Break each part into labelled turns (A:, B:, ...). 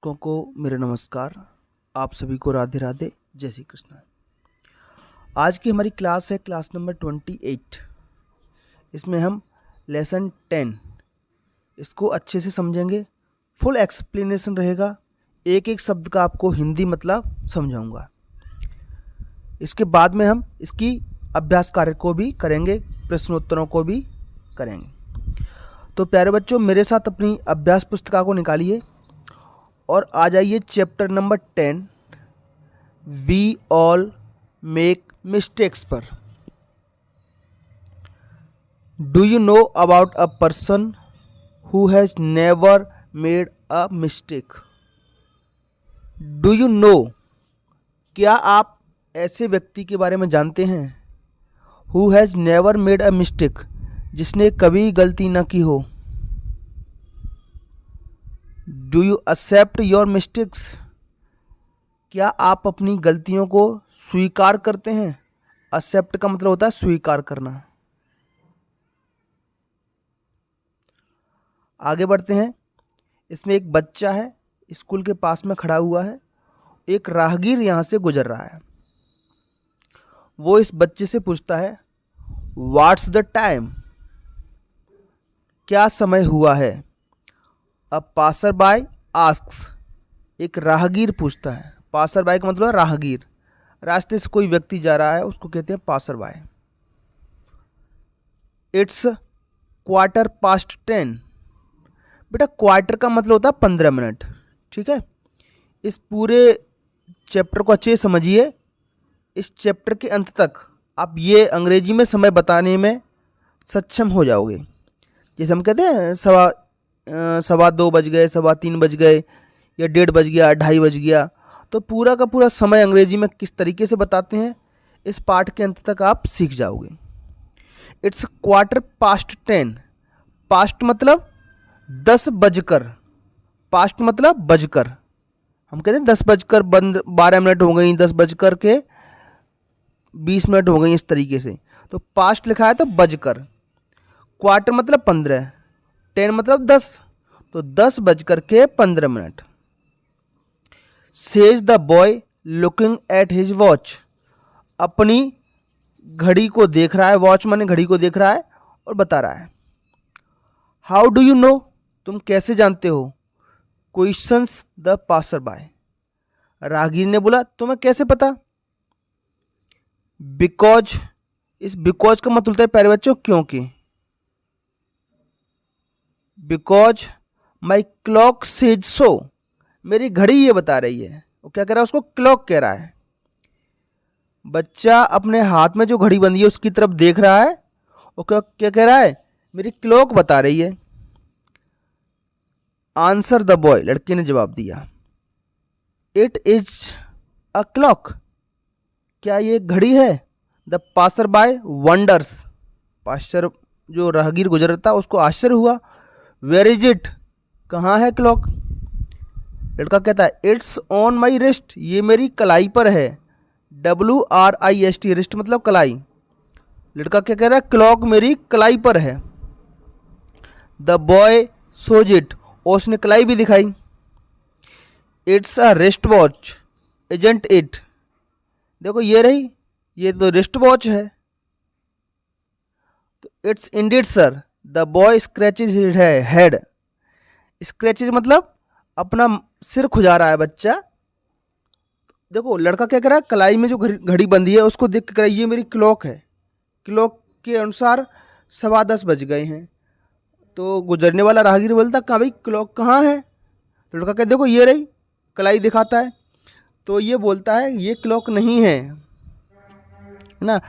A: दर्शकों को मेरा नमस्कार। आप सभी को राधे राधे, जय श्री कृष्ण। आज की हमारी क्लास है क्लास नंबर 28। इसमें हम लेसन 10 इसको अच्छे से समझेंगे। फुल एक्सप्लेनेशन रहेगा, एक एक शब्द का आपको हिंदी मतलब समझाऊंगा। इसके बाद में हम इसकी अभ्यास कार्य को भी करेंगे, प्रश्नोत्तरों को भी करेंगे। तो प्यारे बच्चों, मेरे साथ अपनी अभ्यास पुस्तिका को निकालिए और आ जाइए chapter number 10 we all make mistakes पर। Do you know about a person who has never made a mistake? Do you know, क्या आप ऐसे व्यक्ति के बारे में जानते हैं? Who has never made a mistake, जिसने कभी गलती न की हो। Do you accept your mistakes, क्या आप अपनी गलतियों को स्वीकार करते हैं? एक्सेप्ट का मतलब होता है स्वीकार करना। आगे बढ़ते हैं। इसमें एक बच्चा है, स्कूल के पास में खड़ा हुआ है। एक राहगीर यहाँ से गुजर रहा है। वो इस बच्चे से पूछता है व्हाट्स द टाइम, क्या समय हुआ है? अ पासर बाय आस्क्स, एक राहगीर पूछता है। पासर बाय का मतलब है राहगीर, रास्ते से कोई व्यक्ति जा रहा है उसको कहते हैं passer by. It's quarter past 10, बेटा क्वार्टर का मतलब होता है 15 मिनट। ठीक है, इस पूरे चैप्टर को अच्छे से समझिए। इस चैप्टर के अंत तक आप ये अंग्रेजी में समय बताने में सक्षम हो जाओगे। जैसे हम कहते हैं 2:15 बज गए, 3:15 बज गए, या 1:30 बज गया, 2:30 बज गया, तो पूरा का पूरा समय अंग्रेजी में किस तरीके से बताते हैं इस पाठ के अंत तक आप सीख जाओगे। इट्स क्वार्टर पास्ट 10, पास्ट मतलब 10 बजकर, पास्ट मतलब बजकर। हम कहते हैं 10 बजकर 12 मिनट हो गई, 10 बजकर के 20 मिनट हो गई, इस तरीके से। तो पास्ट लिखा है तो बजकर, क्वार्टर मतलब 15, 10 मतलब 10, तो 10 बजकर के 15 minute. Says the boy looking at his watch, अपनी घड़ी को देख रहा है। वॉच माने घड़ी को देख रहा है और बता रहा है। हाउ डू यू नो, तुम कैसे जानते हो? क्वेश्चंस द पासर बाय, राहगीर ने बोला तुम्हें कैसे पता? बिकॉज, इस बिकॉज का मतलब होता है प्यारे बच्चों क्योंकि। Because my clock says so, मेरी घड़ी ये बता रही है। वो क्या कह रहा है? उसको क्लॉक कह रहा है। बच्चा अपने हाथ में जो घड़ी बंधी है उसकी तरफ देख रहा है और क्या कह रहा है? मेरी क्लॉक बता रही है। आंसर द बॉय, लड़के ने जवाब दिया। इट इज अ क्लॉक, क्या ये घड़ी है? The passer by wonders, passer जो राहगीर गुजर था उसको आश्चर्य हुआ। वेयर इज इट, कहाँ है क्लॉक? लड़का कहता है इट्स ऑन माई रिस्ट, ये मेरी कलाई पर है। WRIST, रिस्ट मतलब कलाई। लड़का क्या कह रहा है? क्लॉक मेरी कलाई पर है। द बॉय सोज इट, और उसने कलाई भी दिखाई। It's a wrist watch isn't it, देखो ये रही, ये तो रिस्ट वॉच है। तो it's Indeed sir, the boy scratches his head, scratches मतलब अपना सिर खुजा रहा है बच्चा। देखो लड़का क्या कर रहा है? कलाई में जो घड़ी बंधी है उसको देख कर ये मेरी क्लॉक है। क्लॉक के अनुसार 10:15 बज गए हैं। तो गुजरने वाला राहगीर बोलता कहाँ भाई क्लॉक कहाँ है? तो लड़का कहता देखो ये रही, कलाई दिखाता है। तो ये बोलता है ये क्लॉक नहीं है ना।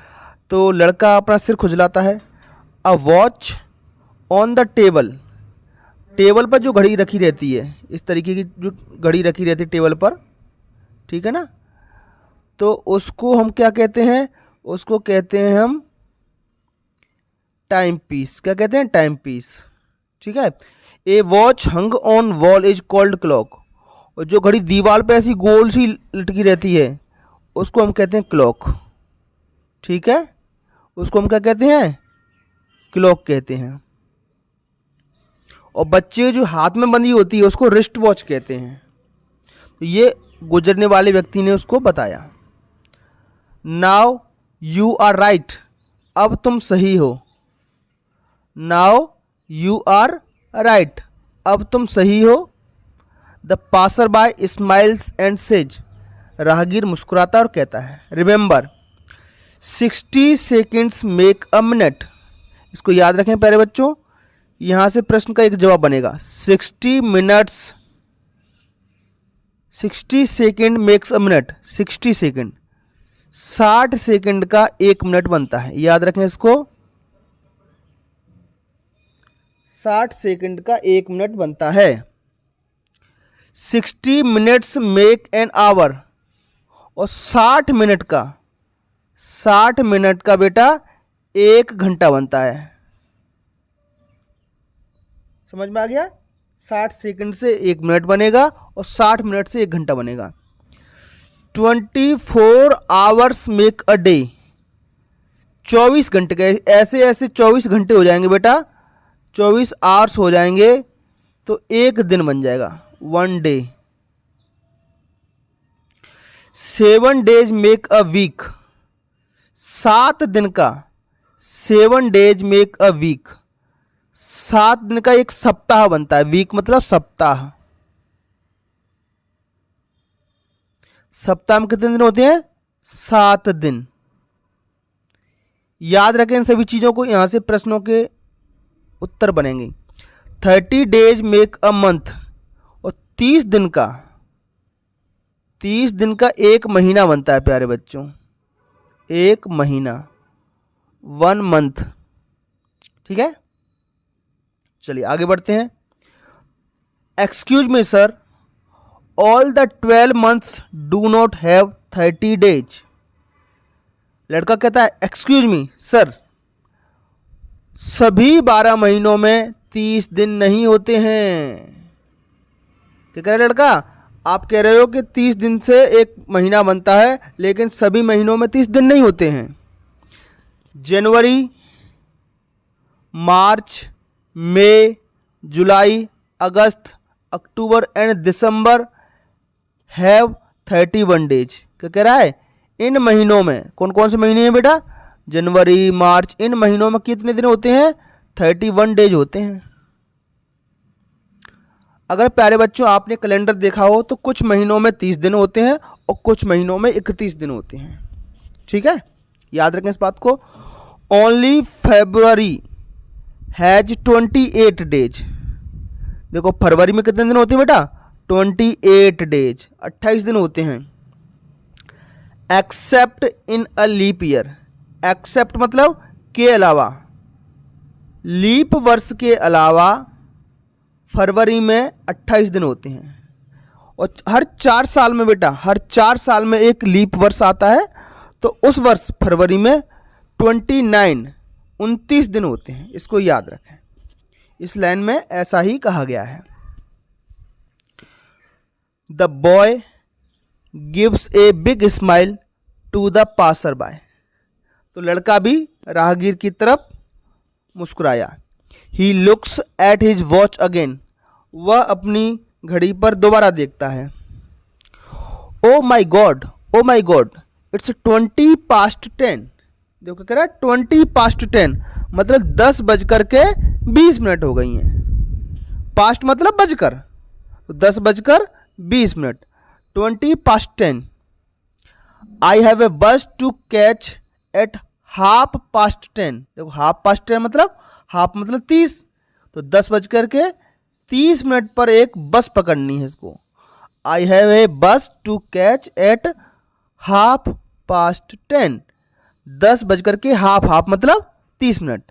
A: तो लड़का अपना सिर खुजलाता है। A watch on the table, table पर जो घड़ी रखी रहती है, इस तरीके की जो घड़ी रखी रहती है टेबल पर, ठीक है ना, तो उसको हम क्या कहते हैं? उसको कहते हैं हम टाइम पीस। क्या कहते हैं? Time piece. ठीक है। A watch hung on wall is called clock, और जो घड़ी दीवार पे ऐसी गोल सी लटकी रहती है उसको हम कहते हैं क्लॉक। ठीक है, उसको हम क्या कहते हैं? क्लॉक कहते हैं। और बच्चे जो हाथ में बंधी होती है उसको रिस्ट वॉच कहते हैं। तो ये गुजरने वाले व्यक्ति ने उसको बताया। नाउ यू आर राइट, अब तुम सही हो। नाउ यू आर राइट, अब तुम सही हो। The passer by smiles and says, राहगीर मुस्कुराता और कहता है। Remember 60 seconds make a minute, इसको याद रखें प्यारे बच्चों, यहाँ से प्रश्न का एक जवाब बनेगा। 60 minutes 60 second makes a minute, 60 second 60 second का 1 मिनट बनता है, याद रखें इसको। 60 सेकेंड का 1 मिनट बनता है। 60 मिनट्स मेक एन आवर, और 60 मिनट का बेटा 1 घंटा बनता है। समझ में आ गया? 60 सेकंड से 1 मिनट बनेगा और 60 मिनट से 1 घंटा बनेगा। 24 आवर्स मेक अ डे, 24 घंटे के ऐसे ऐसे 24 घंटे हो जाएंगे बेटा, 24 आवर्स हो जाएंगे तो 1 दिन बन जाएगा, 1 day. 7 days make a week, 7 दिन का 7 डेज मेक अ वीक, 7 दिन का 1 सप्ताह बनता है। वीक मतलब सप्ताह। सप्ताह में कितने दिन होते हैं? 7 दिन। याद रखें इन सभी चीजों को, यहां से प्रश्नों के उत्तर बनेंगे। 30 डेज मेक अ मंथ, और 30 दिन का 1 महीना बनता है प्यारे बच्चों, 1 महीना, 1 मंथ। ठीक है, चलिए आगे बढ़ते हैं। Excuse me sir, all the 12 months do not have 30 days. लड़का कहता है एक्सक्यूज मी सर, सभी 12 महीनों में 30 दिन नहीं होते हैं। क्या कह रहा है लड़का? आप कह रहे हो कि 30 दिन से 1 महीना बनता है, लेकिन सभी महीनों में 30 दिन नहीं होते हैं। January, March, May, July, August, October and December have 31 days. क्या कह रहा है? इन महीनों में, कौन कौन से महीने हैं बेटा? जनवरी, मार्च, इन महीनों में कितने दिन होते हैं? 31 डेज होते हैं। अगर प्यारे बच्चों आपने कैलेंडर देखा हो तो कुछ महीनों में 30 दिन होते हैं और कुछ महीनों में 31 दिन होते हैं। ठीक है, याद रखें इस बात को। Only February has 28 days. देखो फरवरी में कितने दिन होते हैं बेटा? 28 डेज, 28 दिन होते हैं। Except in a leap year, except मतलब के अलावा, लीप वर्ष के अलावा फरवरी में 28 दिन होते हैं। और हर 4 साल में बेटा, हर 4 साल में एक लीप वर्ष आता है, तो उस वर्ष फरवरी में 29 दिन होते हैं। इसको याद रखें, इस लाइन में ऐसा ही कहा गया है। The boy gives a big smile to the passer by, तो लड़का भी राहगीर की तरफ मुस्कुराया। He looks at his watch again, वह अपनी घड़ी पर दोबारा देखता है। Oh my God, oh my God, it's 20 past 10। देखो कह रहा है 20 पास्ट 10, मतलब 10 बजकर के 20 मिनट हो गई हैं। पास्ट मतलब बजकर, तो 10 बजकर 20 मिनट, 20 past 10। I have a bus to catch at half past 10। देखो हाफ पास्ट 10 मतलब, हाफ मतलब 30, तो 10 बजकर के 30 मिनट पर एक बस पकड़नी है इसको। आई have a bus to catch at half past 10, 10 बजकर के हाफ मतलब 30 मिनट,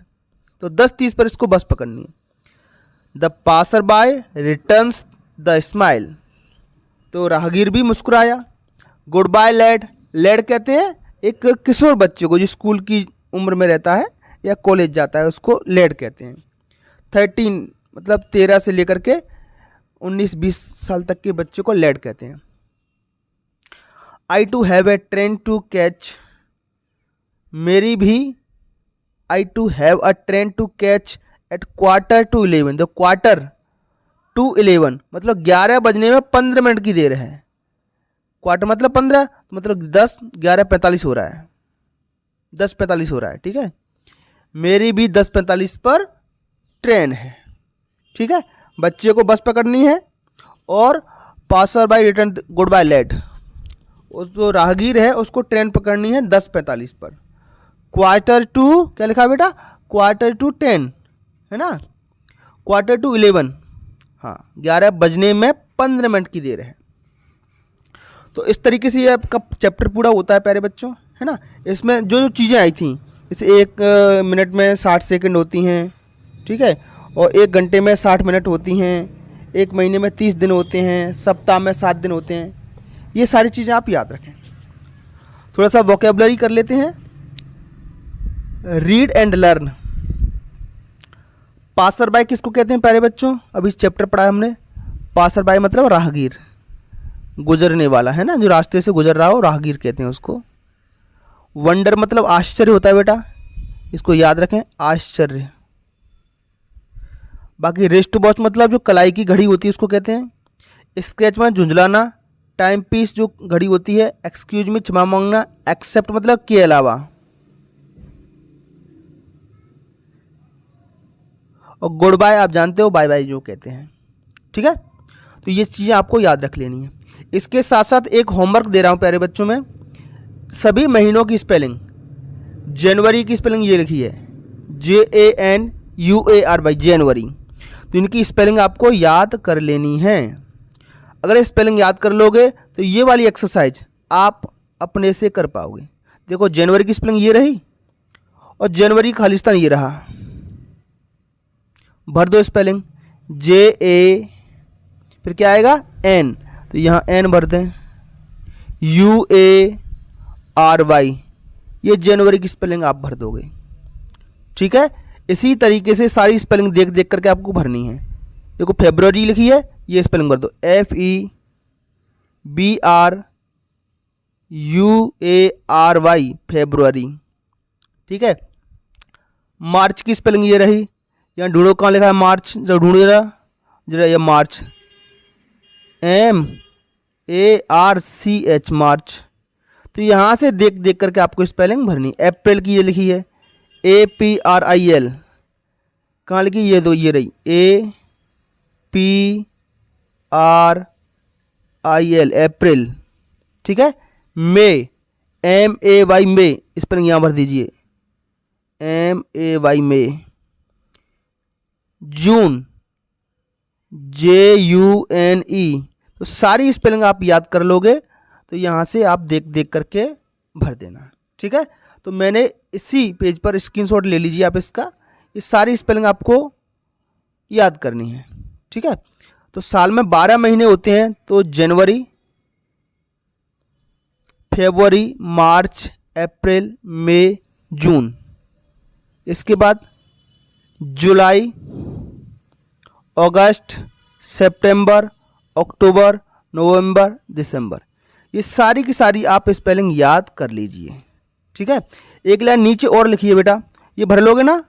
A: तो 10:30 पर इसको बस पकड़नी है। The passer by returns the smile, तो राहगीर भी मुस्कुराया। गुड बाय लैड, लैड कहते हैं एक किशोर बच्चे को जो स्कूल की उम्र में रहता है या कॉलेज जाता है, उसको लैड कहते हैं। 13 मतलब 13 से लेकर के 19-20 साल तक के बच्चे को लैड कहते हैं। I to have a train to catch, मेरी भी I to have a train to catch at 11:45। तो 11:45 मतलब 11 बजने में 15 मिनट की देर है। क्वार्टर मतलब 15, मतलब 10, 11, 45 हो रहा है, 10:45 हो रहा है। ठीक है, मेरी भी 10:45 पर ट्रेन है। ठीक है, बच्चे को बस पकड़नी है और passer by return goodbye late, उस जो राहगीर है उसको ट्रेन पकड़नी है 10:45 पर। क्वार्टर टू क्या लिखा बेटा, क्वार्टर टू 10 है ना, क्वार्टर टू 11, हाँ 11 बजने में 15 मिनट की देर है। तो इस तरीके से ये आपका चैप्टर पूरा होता है प्यारे बच्चों, है ना। इसमें जो जो चीज़ें आई थी, जैसे 1 मिनट में 60 सेकंड होती हैं, ठीक है, और 1 घंटे में 60 मिनट होती हैं, 1 महीने में 30 दिन होते हैं, सप्ताह में 7 दिन होते हैं। ये सारी चीज़ें आप याद रखें। थोड़ा सा वोकेबलरी कर लेते हैं। Read and learn. Passer by किसको कहते हैं प्यारे बच्चों, अभी चैप्टर पढ़ा है हमने। पासर बाय मतलब राहगीर, गुजरने वाला, है ना, जो रास्ते से गुजर रहा हो राहगीर कहते हैं उसको। वंडर मतलब आश्चर्य होता है बेटा, इसको याद रखें, आश्चर्य। बाकी रिस्ट वॉच मतलब जो कलाई की घड़ी होती है उसको कहते हैं। स्केच में झुंझलाना, टाइम पीस जो घड़ी होती है। एक्सक्यूज में क्षमा मांगना, एक्सेप्ट मतलब के अलावा, और गुड बाय आप जानते हो, बाय बाय जो कहते हैं। ठीक है, तो ये चीज़ें आपको याद रख लेनी है। इसके साथ साथ एक होमवर्क दे रहा हूँ प्यारे बच्चों में, सभी महीनों की स्पेलिंग। जनवरी की स्पेलिंग ये लिखी है JANUARY, जनवरी। तो इनकी स्पेलिंग आपको याद कर लेनी है। अगर स्पेलिंग याद कर लोगे तो ये वाली एक्सरसाइज आप अपने से कर पाओगे। देखो जनवरी की स्पेलिंग ये रही और जनवरी खालिस्तान ये रहा, भर दो स्पेलिंग JA, फिर क्या आएगा N, तो यहाँ N भर दें, UARY, ये जनवरी की स्पेलिंग आप भर दोगे। ठीक है, इसी तरीके से सारी स्पेलिंग देख देख करके आपको भरनी है। देखो फेब्रुअरी लिखी है, ये स्पेलिंग भर दो FEBRUARY, फेब्रुअरी। ठीक है, मार्च की स्पेलिंग ये रही, यहाँ ढूंढो कहाँ लिखा है मार्च, जब ढूंढो जरा ये मार्च, MARCH, मार्च। तो यहाँ से देख देख करके आपको स्पेलिंग भरनी। अप्रैल की ये लिखी है APRIL, कहाँ लिखी, ये दो, ये रही APRIL, अप्रैल। ठीक है, मई MAY, मई, स्पेलिंग यहाँ भर दीजिए MAY, मई। जून JUNE, तो सारी स्पेलिंग आप याद कर लोगे तो यहाँ से आप देख देख करके भर देना। ठीक है, तो मैंने इसी पेज पर स्क्रीनशॉट ले लीजिए आप इसका, ये सारी स्पेलिंग आपको याद करनी है। ठीक है, तो साल में 12 महीने होते हैं, तो जनवरी, फरवरी, मार्च, अप्रैल, मई, जून। इसके बाद जुलाई, अगस्त, सितंबर, अक्टूबर, नवंबर, दिसंबर। ये सारी की सारी आप स्पेलिंग याद कर लीजिए। ठीक है, एक लाइन नीचे और लिखिए बेटा, ये भर लोगे ना,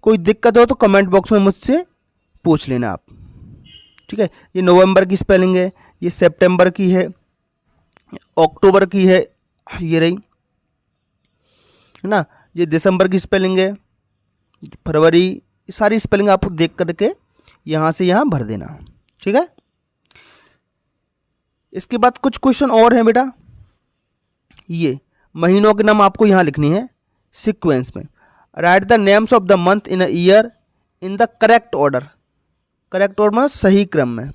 A: कोई दिक्कत हो तो कमेंट बॉक्स में मुझसे पूछ लेना आप। ठीक है, ये नवंबर की स्पेलिंग है, ये सितंबर की है, अक्टूबर की है, ये रही, है ना, ये दिसंबर की स्पेलिंग है, फरवरी, ये सारी स्पेलिंग आप देख करके यहाँ से यहाँ भर देना। ठीक है, इसके बाद कुछ क्वेश्चन और हैं बेटा, ये महीनों के नाम आपको यहाँ लिखनी है सीक्वेंस में। Right the names of the month in a year in the correct order, correct order में सही क्रम में।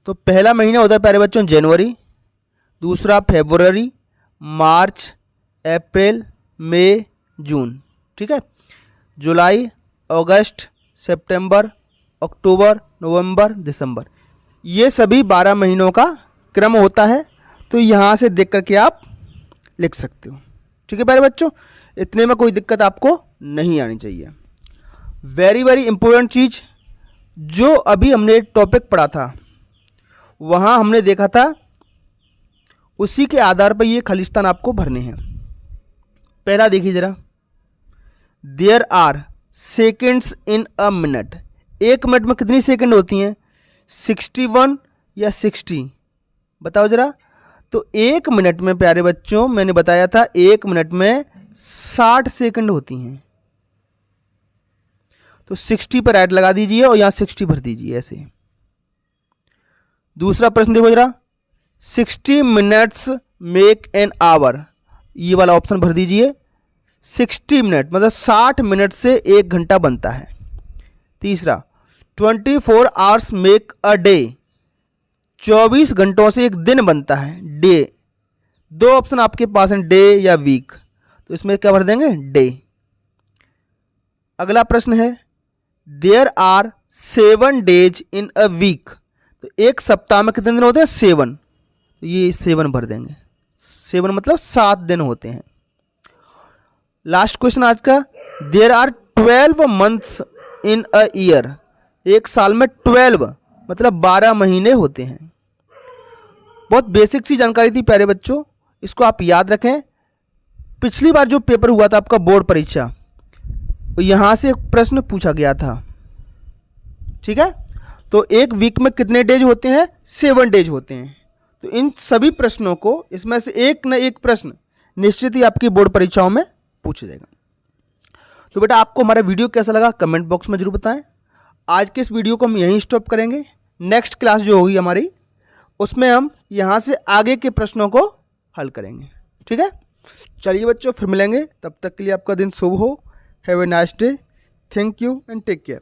A: तो पहला महीना होता है प्यारे बच्चों जनवरी, दूसरा फरवरी, मार्च, अप्रैल, मई, जून। ठीक है, जुलाई, अगस्त, सितंबर, अक्टूबर, नवंबर, दिसंबर, ये सभी 12 महीनों का क्रम होता है। तो यहाँ से देख करके आप लिख सकते हो। ठीक है प्यारे बच्चों, इतने में कोई दिक्कत आपको नहीं आनी चाहिए। वेरी वेरी इंपॉर्टेंट चीज़, जो अभी हमने टॉपिक पढ़ा था वहाँ हमने देखा था, उसी के आधार पर ये खालिस्तान आपको भरने हैं। पहला देखिए जरा, there are seconds in a minute, एक मिनट में कितनी सेकंड होती हैं, 61 या 60, बताओ जरा। तो 1 मिनट में प्यारे बच्चों मैंने बताया था 1 मिनट में 60 सेकंड होती हैं। तो 60 पर ऐड लगा दीजिए और यहां 60 भर दीजिए ऐसे। दूसरा प्रश्न देखो जरा, 60 मिनट्स मेक एन आवर, ये वाला ऑप्शन भर दीजिए। 60 मिनट मतलब 60 मिनट से 1 घंटा बनता है। तीसरा, 24 आवर्स मेक अ डे, 24 घंटों से एक दिन बनता है, डे। 2 ऑप्शन आपके पास हैं, डे या वीक, तो इसमें क्या भर देंगे, डे। अगला प्रश्न है, there are 7 days in a week, तो एक सप्ताह में कितने दिन होते हैं, 7, तो ये 7 भर देंगे। 7 मतलब 7 दिन होते हैं। लास्ट क्वेश्चन आज का, there are 12 months in a year, एक साल में 12 मतलब 12 महीने होते हैं। बहुत बेसिक सी जानकारी थी प्यारे बच्चों, इसको आप याद रखें। पिछली बार जो पेपर हुआ था आपका बोर्ड परीक्षा, तो यहां से एक प्रश्न पूछा गया था, ठीक है। तो एक वीक में कितने डेज होते हैं, 7 डेज होते हैं। तो इन सभी प्रश्नों को इसमें से एक न एक प्रश्न निश्चित ही आपकी बोर्ड परीक्षाओं में पूछ देगा। तो बेटा आपको हमारा वीडियो कैसा लगा कमेंट बॉक्स में जरूर बताएं। आज के इस वीडियो को हम यहीं स्टॉप करेंगे। नेक्स्ट क्लास जो होगी हमारी, उसमें हम यहाँ से आगे के प्रश्नों को हल करेंगे, ठीक है। चलिए बच्चों, फिर मिलेंगे, तब तक के लिए आपका दिन शुभ हो। Have a nice day, thank you and take care.